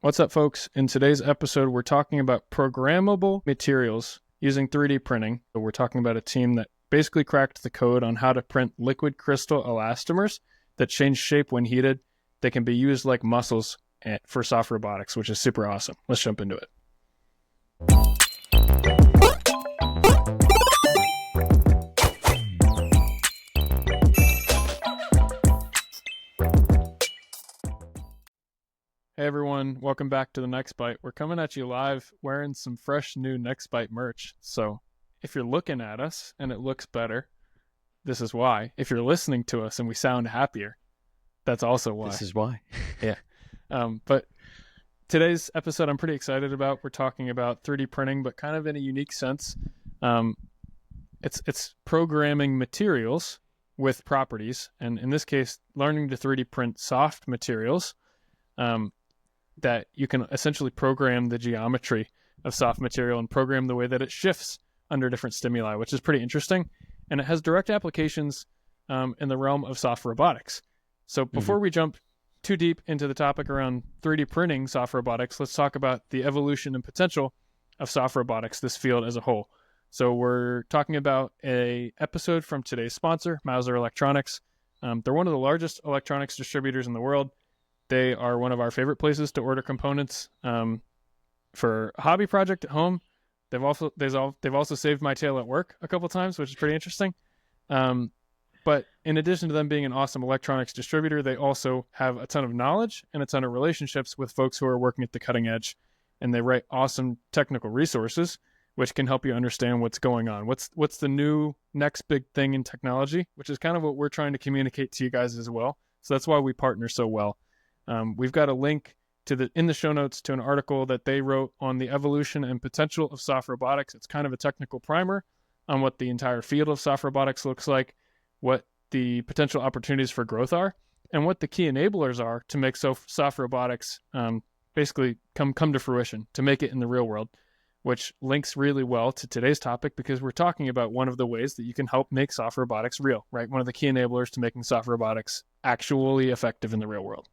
What's up, folks? In today's episode, we're talking about programmable materials using 3D printing. So we're talking about a team that basically cracked the code on how to print liquid crystal elastomers that change shape when heated. They can be used like muscles for soft robotics, which is super awesome. Let's jump into it. Hey everyone, welcome back to the Next Bite. We're coming at you live wearing some fresh new Next Bite merch. So if you're looking at us and it looks better, this is why. If you're listening to us and we sound happier, that's also why. This is why. Yeah. But today's episode I'm pretty excited about. We're talking about 3D printing, but kind of in a unique sense. It's programming materials with properties, and in this case, learning to 3D print soft materials. That you can essentially program the geometry of soft material and program the way that it shifts under different stimuli, which is pretty interesting. And it has direct applications in the realm of soft robotics. So before we jump too deep into the topic around 3D printing soft robotics, let's talk about the evolution and potential of soft robotics, this field as a whole. So we're talking about an episode from today's sponsor, Mouser Electronics. They're one of the largest electronics distributors in the world. They are one of our favorite places to order components for a hobby project at home. They've also saved my tail at work a couple times, which is pretty interesting. But in addition to them being an awesome electronics distributor, they also have a ton of knowledge and a ton of relationships with folks who are working at the cutting edge, and they write awesome technical resources which can help you understand what's going on. What's the new next big thing in technology, which is kind of what we're trying to communicate to you guys as well. So that's why we partner so well. We've got a link in the show notes to an article that they wrote on the evolution and potential of soft robotics. It's kind of a technical primer on what the entire field of soft robotics looks like, what the potential opportunities for growth are, and what the key enablers are to make soft robotics basically come to fruition, to make it in the real world, which links really well to today's topic because we're talking about one of the ways that you can help make soft robotics real, right? One of the key enablers to making soft robotics actually effective in the real world.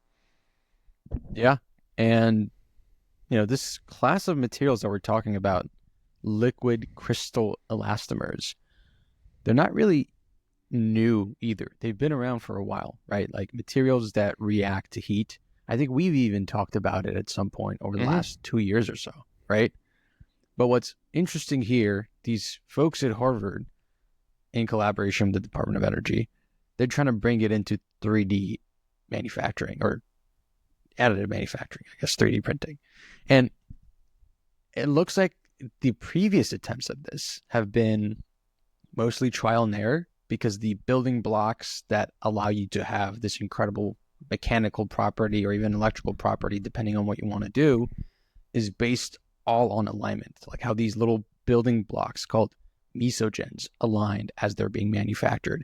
Yeah. And, this class of materials that we're talking about, liquid crystal elastomers, they're not really new either. They've been around for a while, right? Like materials that react to heat. I think we've even talked about it at some point over the last 2 years or so, right? But what's interesting here, these folks at Harvard, in collaboration with the Department of Energy, they're trying to bring it into 3D manufacturing or additive manufacturing, 3D printing. And it looks like the previous attempts at this have been mostly trial and error because the building blocks that allow you to have this incredible mechanical property or even electrical property, depending on what you want to do, is based all on alignment. Like how these little building blocks called mesogens aligned as they're being manufactured.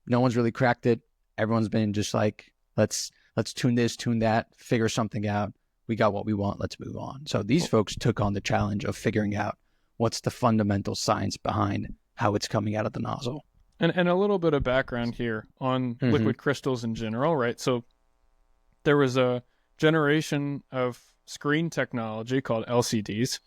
No one's really cracked it. Everyone's been just like, let's tune this, tune that, figure something out. We got what we want. Let's move on. So these folks took on the challenge of figuring out what's the fundamental science behind how it's coming out of the nozzle. And a little bit of background here on liquid crystals in general, right? So there was a generation of screen technology called LCDs.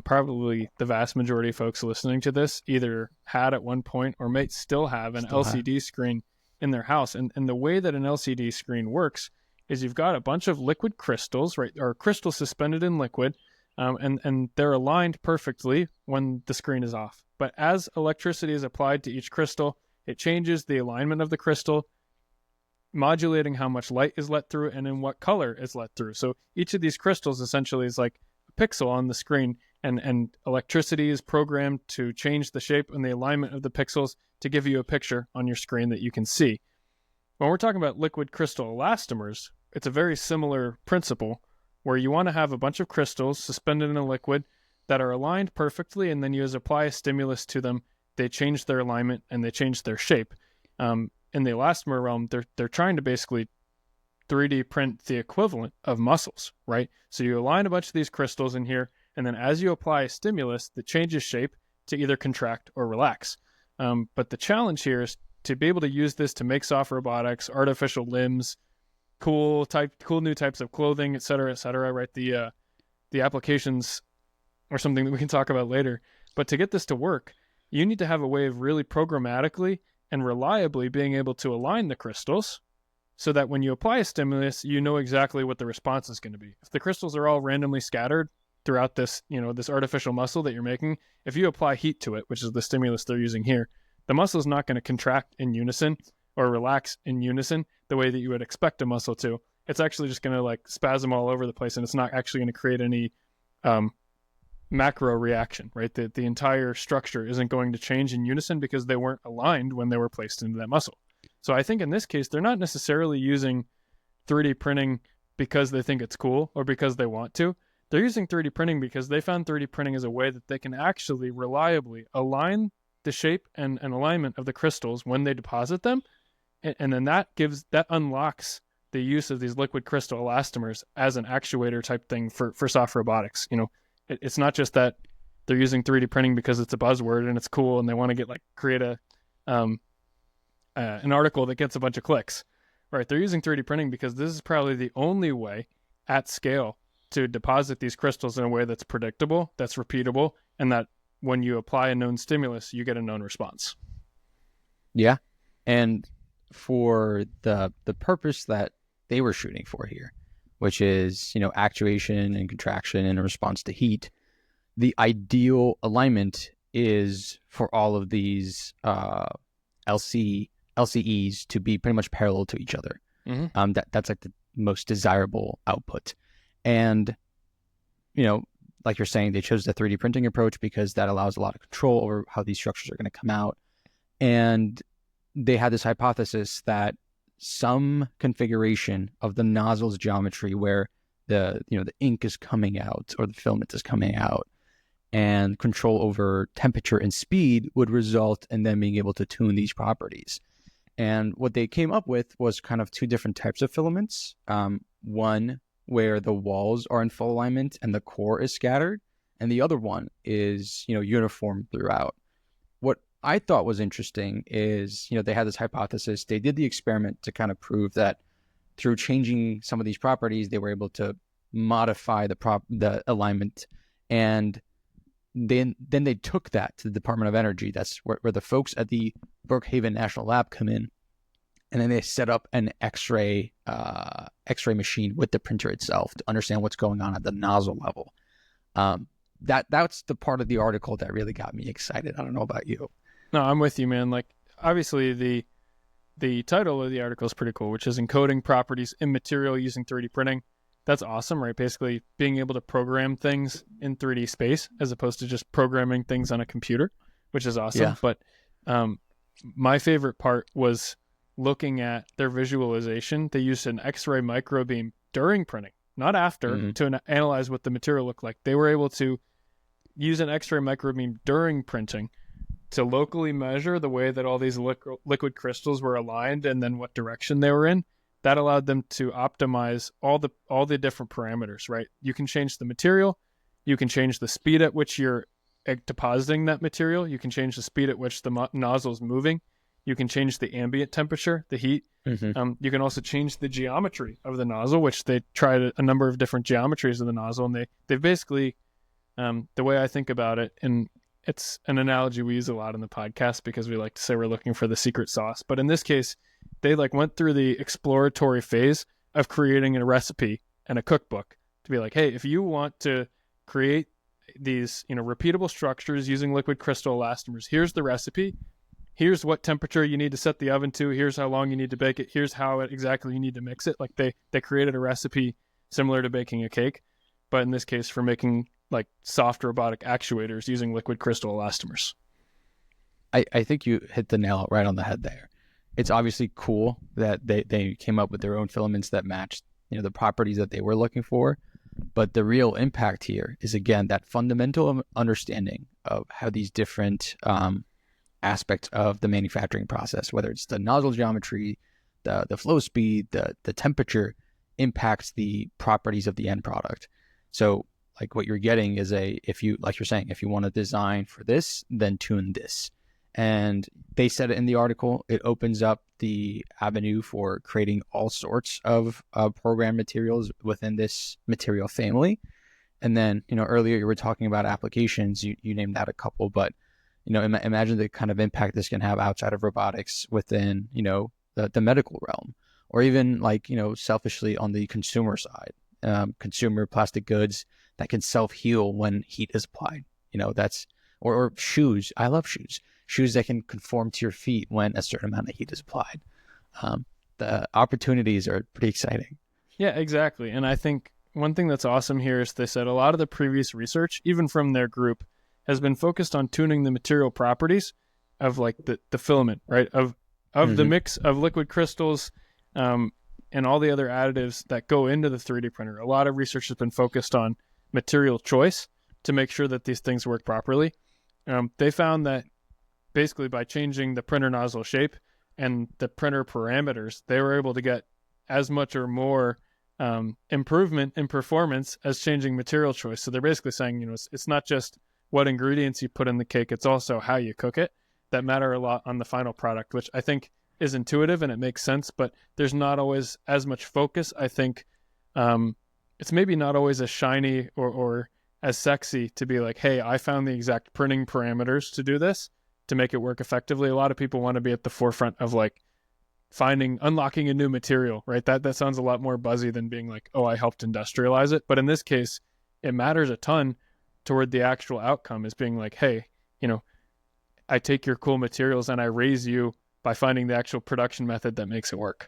Probably the vast majority of folks listening to this either had at one point or may still have an LCD screen in their house. And the way that an LCD screen works is you've got a bunch of liquid crystals, right, or crystals suspended in liquid, and they're aligned perfectly when the screen is off. But as electricity is applied to each crystal, it changes the alignment of the crystal, modulating how much light is let through and in what color is let through. So each of these crystals essentially is like a pixel on the screen, and electricity is programmed to change the shape and the alignment of the pixels to give you a picture on your screen that you can see. When we're talking about liquid crystal elastomers, it's a very similar principle where you want to have a bunch of crystals suspended in a liquid that are aligned perfectly, and then you apply a stimulus to them, they change their alignment and they change their shape. In the elastomer realm, they're trying to basically 3D print the equivalent of muscles, right? So you align a bunch of these crystals in here, and then as you apply a stimulus that changes shape to either contract or relax. But the challenge here is to be able to use this to make soft robotics, artificial limbs, cool new types of clothing, et cetera, right? The applications are something that we can talk about later. But to get this to work, you need to have a way of really programmatically and reliably being able to align the crystals so that when you apply a stimulus, you know exactly what the response is going to be. If the crystals are all randomly scattered throughout this, this artificial muscle that you're making, if you apply heat to it, which is the stimulus they're using here, the muscle is not going to contract in unison or relax in unison the way that you would expect a muscle to. It's actually just going to like spasm all over the place, and it's not actually going to create any macro reaction, right? The entire structure isn't going to change in unison because they weren't aligned when they were placed into that muscle. So I think in this case, they're not necessarily using 3D printing because they think it's cool or because they want to. They're using 3D printing because they found 3D printing as a way that they can actually reliably align the shape and alignment of the crystals when they deposit them. And then that unlocks the use of these liquid crystal elastomers as an actuator type thing for soft robotics. It's not just that they're using 3D printing because it's a buzzword and it's cool and they want to create an article that gets a bunch of clicks, right? They're using 3D printing because this is probably the only way at scale to deposit these crystals in a way that's predictable, that's repeatable, and that when you apply a known stimulus, you get a known response. Yeah. And for the purpose that they were shooting for here, which is, actuation and contraction in response to heat, the ideal alignment is for all of these LCEs to be pretty much parallel to each other. Mm-hmm. That's like the most desirable output. And, like you're saying, they chose the 3D printing approach because that allows a lot of control over how these structures are going to come out. And they had this hypothesis that some configuration of the nozzle's geometry where the ink is coming out or the filament is coming out and control over temperature and speed would result in them being able to tune these properties. And what they came up with was kind of two different types of filaments. One where the walls are in full alignment and the core is scattered, and the other one is, uniform throughout. What I thought was interesting is, they had this hypothesis. They did the experiment to kind of prove that through changing some of these properties, they were able to modify the alignment. And then they took that to the Department of Energy. That's where the folks at the Brookhaven National Lab come in. And then they set up an X-ray machine with the printer itself to understand what's going on at the nozzle level. That's the part of the article that really got me excited. I don't know about you. No, I'm with you, man. Like, obviously, the title of the article is pretty cool, which is Encoding Properties in Material Using 3D Printing. That's awesome, right? Basically, being able to program things in 3D space as opposed to just programming things on a computer, which is awesome. Yeah. But my favorite part was looking at their visualization. They used an X-ray microbeam during printing, not after, to analyze what the material looked like. They were able to use an X-ray microbeam during printing to locally measure the way that all these liquid crystals were aligned and then what direction they were in. That allowed them to optimize all the different parameters, right? You can change the material, you can change the speed at which you're depositing that material, you can change the speed at which the nozzle is moving, you can change the ambient temperature, the heat. Mm-hmm. You can also change the geometry of the nozzle, which they tried a number of different geometries of the nozzle, and they've basically, the way I think about it, and it's an analogy we use a lot in the podcast because we like to say we're looking for the secret sauce. But in this case, they went through the exploratory phase of creating a recipe and a cookbook to be like, hey, if you want to create these, repeatable structures using liquid crystal elastomers, here's the recipe. Here's what temperature you need to set the oven to. Here's how long you need to bake it. Here's how exactly you need to mix it. Like they created a recipe similar to baking a cake, but in this case for making like soft robotic actuators using liquid crystal elastomers. I think you hit the nail right on the head there. It's obviously cool that they came up with their own filaments that matched, the properties that they were looking for. But the real impact here is, again, that fundamental understanding of how these different aspects of the manufacturing process, whether it's the nozzle geometry, the flow speed, the temperature, impacts the properties of the end product. So like what you're getting is if you want to design for this, then tune this. And they said in the article, it opens up the avenue for creating all sorts of program materials within this material family. And then, earlier you were talking about applications. You named out a couple, but, imagine the kind of impact this can have outside of robotics within, the medical realm, or even like, selfishly on the consumer side, consumer plastic goods that can self-heal when heat is applied. That's, or shoes. I love shoes that can conform to your feet when a certain amount of heat is applied. The opportunities are pretty exciting. Yeah, exactly. And I think one thing that's awesome here is they said a lot of the previous research, even from their group, has been focused on tuning the material properties of like the filament, right? Of the mix of liquid crystals and all the other additives that go into the 3D printer. A lot of research has been focused on material choice to make sure that these things work properly. They found that basically by changing the printer nozzle shape and the printer parameters, they were able to get as much or more improvement in performance as changing material choice. So they're basically saying, it's not just what ingredients you put in the cake, it's also how you cook it that matter a lot on the final product, which I think is intuitive and it makes sense, but there's not always as much focus. I think it's maybe not always as shiny or as sexy to be like, hey, I found the exact printing parameters to do this, to make it work effectively. A lot of people want to be at the forefront of like unlocking a new material, right? That sounds a lot more buzzy than being like, oh, I helped industrialize it. But in this case, it matters a ton toward the actual outcome, is being like, hey, I take your cool materials and I raise you by finding the actual production method that makes it work.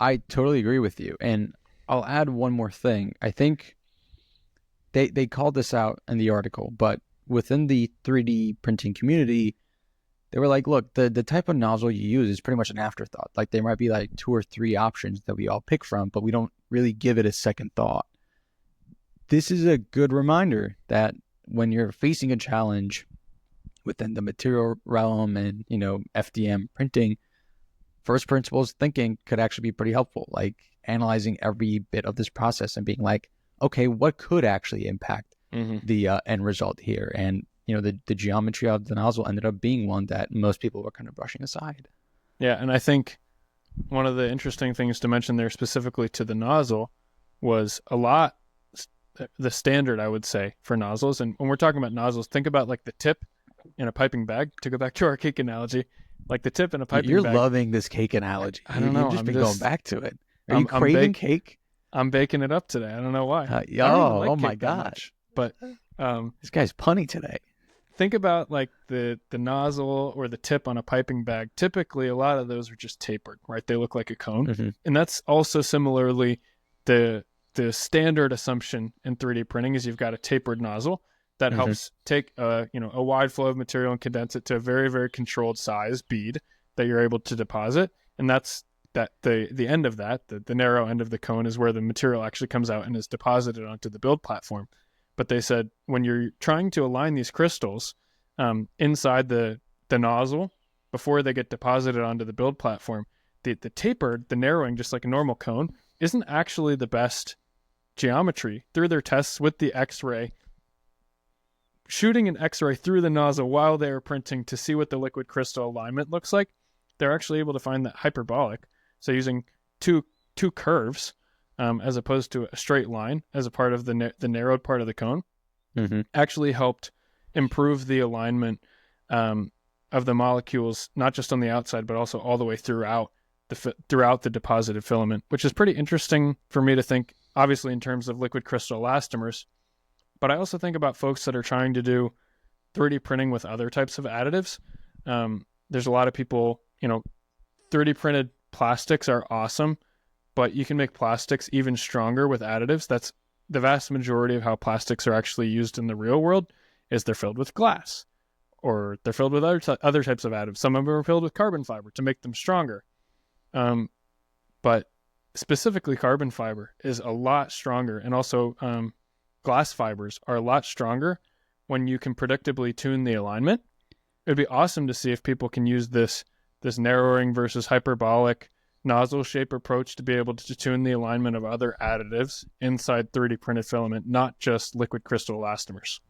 I totally agree with you. And I'll add one more thing. I think they called this out in the article, but within the 3D printing community, they were like, look, the type of nozzle you use is pretty much an afterthought. Like there might be like 2 or 3 options that we all pick from, but we don't really give it a second thought. This is a good reminder that when you're facing a challenge within the material realm and, FDM printing, first principles thinking could actually be pretty helpful. Like analyzing every bit of this process and being like, okay, what could actually impact the end result here? And, the geometry of the nozzle ended up being one that most people were kind of brushing aside. Yeah, and I think one of the interesting things to mention there specifically to the nozzle was the standard, I would say, for nozzles. And when we're talking about nozzles, think about like the tip in a piping bag, to go back to our cake analogy, like the tip in a piping bag. You're loving this cake analogy. I don't know. You've just been going back to it. Are you craving cake? I'm baking it up today. I don't know why. Oh my gosh. But this guy's punny today. Think about like the nozzle or the tip on a piping bag. Typically, a lot of those are just tapered, right? They look like a cone. And that's also similarly the standard assumption in 3D printing is you've got a tapered nozzle that helps take a wide flow of material and condense it to a very, very controlled size bead that you're able to deposit. And that's the end of that, the narrow end of the cone, is where the material actually comes out and is deposited onto the build platform. But they said when you're trying to align these crystals inside the nozzle before they get deposited onto the build platform, the tapered, the narrowing, just like a normal cone, isn't actually the best geometry. Through their tests with the X-ray, shooting an X-ray through the nozzle while they were printing to see what the liquid crystal alignment looks like, they're actually able to find that hyperbolic. So using two curves as opposed to a straight line as a part of the narrowed part of the cone actually helped improve the alignment of the molecules, not just on the outside, but also all the way throughout the deposited filament, which is pretty interesting for me to think, obviously in terms of liquid crystal elastomers. But I also think about folks that are trying to do 3D printing with other types of additives. There's a lot of people, 3D printed plastics are awesome, but you can make plastics even stronger with additives. That's the vast majority of how plastics are actually used in the real world, is they're filled with glass or they're filled with other types of additives. Some of them are filled with carbon fiber to make them stronger. But specifically carbon fiber is a lot stronger, and also glass fibers are a lot stronger when you can predictably tune the alignment. It'd be awesome to see if people can use this narrowing versus hyperbolic nozzle shape approach to be able to tune the alignment of other additives inside 3D printed filament, not just liquid crystal elastomers.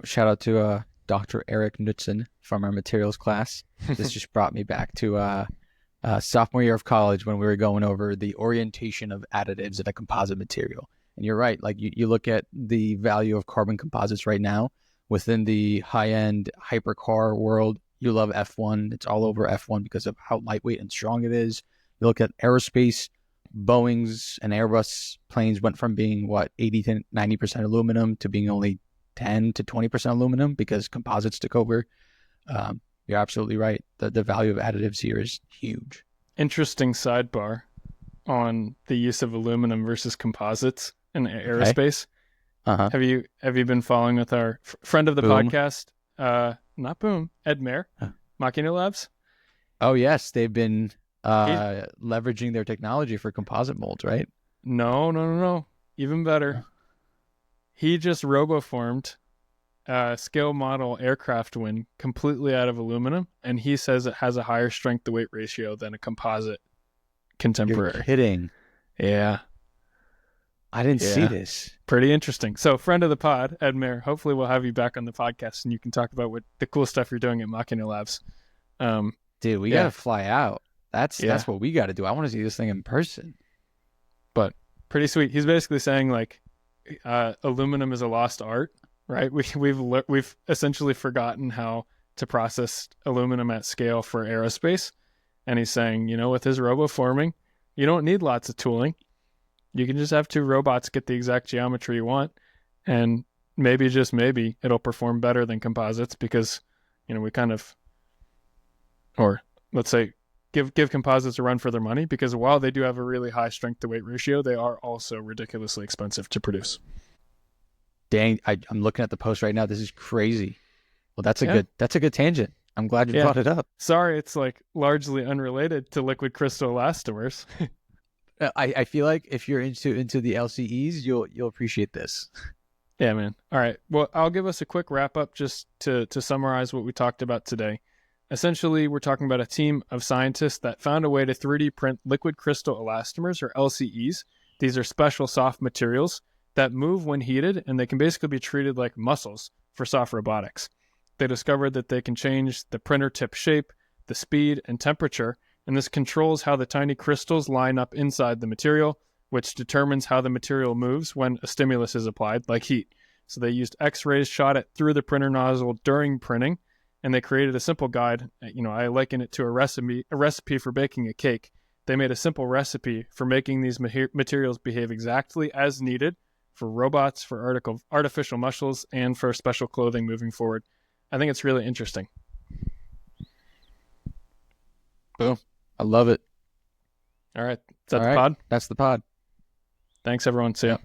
Shout out to Dr. Eric Knudsen from our materials class. This just brought me back to sophomore year of college when we were going over the orientation of additives in a composite material. And you're right, like you look at the value of carbon composites right now within the high-end hypercar world. You love F1. It's all over F1 because of how lightweight and strong it is. You look at aerospace, Boeing's and Airbus planes went from being 80 to 90% aluminum to being only 10 to 20% aluminum because composites took over. You're absolutely right. The value of additives here is huge. Interesting sidebar on the use of aluminum versus composites in aerospace. Uh-huh. Have you been following with our friend of the Boom. podcast? Not Boom, Ed Mayer, Machina Labs. Oh yes, they've been leveraging their technology for composite molds, right? No. Even better. He just roboformed scale model aircraft wing completely out of aluminum, and he says it has a higher strength to weight ratio than a composite contemporary. You're kidding. Yeah. I didn't see this. Pretty interesting. So, friend of the pod, Ed Mayer, hopefully we'll have you back on the podcast and you can talk about what the cool stuff you're doing at Machina Labs. Dude, we gotta fly out. That's what we gotta do. I want to see this thing in person. But pretty sweet. He's basically saying like aluminum is a lost art, right? We've essentially forgotten how to process aluminum at scale for aerospace. And he's saying, with his roboforming, you don't need lots of tooling. You can just have two robots get the exact geometry you want, and maybe, just maybe, it'll perform better than composites because, we kind of, or let's say, give composites a run for their money because while they do have a really high strength to weight ratio, they are also ridiculously expensive to produce. Dang, I'm looking at the post right now. This is crazy. Well, that's a good tangent. I'm glad you brought it up. Sorry, it's like largely unrelated to liquid crystal elastomers. I feel like if you're into the LCEs, you'll appreciate this. Yeah, man. All right. Well, I'll give us a quick wrap up just to summarize what we talked about today. Essentially, we're talking about a team of scientists that found a way to 3D print liquid crystal elastomers, or LCEs. These are special soft materials that move when heated, and they can basically be treated like muscles for soft robotics. They discovered that they can change the printer tip shape, the speed, and temperature, and this controls how the tiny crystals line up inside the material, which determines how the material moves when a stimulus is applied, like heat. So they used X-rays shot it through the printer nozzle during printing, and they created a simple guide. I liken it to a recipe for baking a cake. They made a simple recipe for making these materials behave exactly as needed for robots, for artificial muscles, and for special clothing moving forward. I think it's really interesting. Boom. I love it. All right. Is that the pod? That's the pod. Thanks, everyone. See ya.